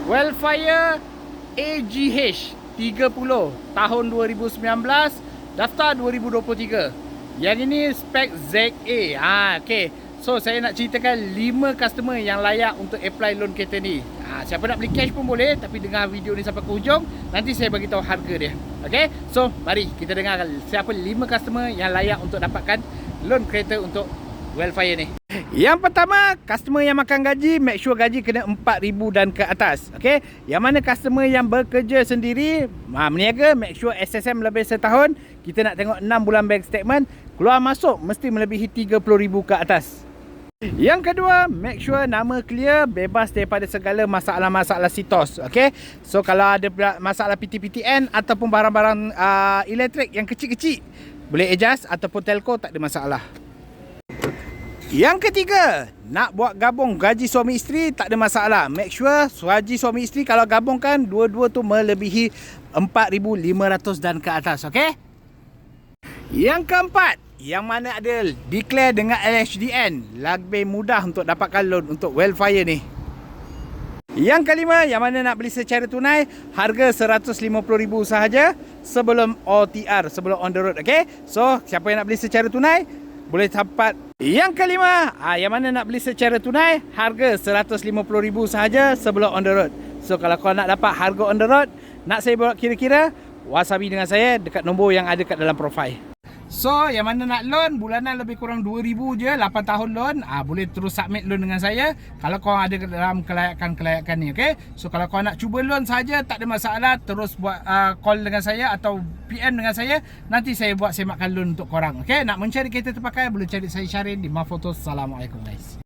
Wellfire AGH 30 tahun 2019, daftar 2023. Yang ini spek ZA. Okay. So saya nak ceritakan 5 customer yang layak untuk apply loan kereta ni. Siapa nak beli cash pun boleh, tapi dengar video ni sampai ke hujung, nanti saya bagi tahu harga dia. Okay. So mari kita dengar siapa 5 customer yang layak untuk dapatkan loan kereta untuk Wellfire ni. Yang pertama, customer yang makan gaji, make sure gaji kena 4,000 dan ke atas. Okay. Yang mana customer yang bekerja sendiri, meniaga, make sure SSM lebih setahun. Kita nak tengok 6 bulan bank statement. Keluar masuk mesti melebihi 30,000 ke atas. Yang kedua, make sure nama clear, bebas daripada segala masalah-masalah sitos. Okay. So kalau ada masalah PTPTN ataupun barang-barang elektrik yang kecil-kecil, boleh adjust, ataupun telco, tak ada masalah. Yang ketiga, nak buat gabung gaji suami isteri, tak ada masalah. Make sure gaji suami isteri kalau gabungkan, dua-dua tu melebihi 4,500 dan ke atas. Okay. Yang keempat, yang mana ada declare dengan LHDN, lebih mudah untuk dapatkan loan untuk Wellfire ni. Yang kelima, yang mana nak beli secara tunai, harga 150,000 sahaja sebelum OTR, sebelum on the road. Okay. So siapa yang nak beli secara tunai boleh dapat. Yang kelima, yang mana nak beli secara tunai, harga 150,000 sahaja sebelum on the road. So kalau kau nak dapat harga on the road, nak saya buat kira-kira, wasabi dengan saya dekat nombor yang ada kat dalam profil. So yang mana nak loan bulanan lebih kurang 2,000 je, 8 tahun loan, boleh terus submit loan dengan saya kalau kau ada dalam kelayakan ni. Okay. So kalau kau nak cuba loan saja, tak ada masalah, terus buat call dengan saya atau PM dengan saya, nanti saya buat semakkan loan untuk korang. Okay. Nak mencari kereta terpakai, boleh cari saya Syarin di Mafoto. Assalamualaikum guys.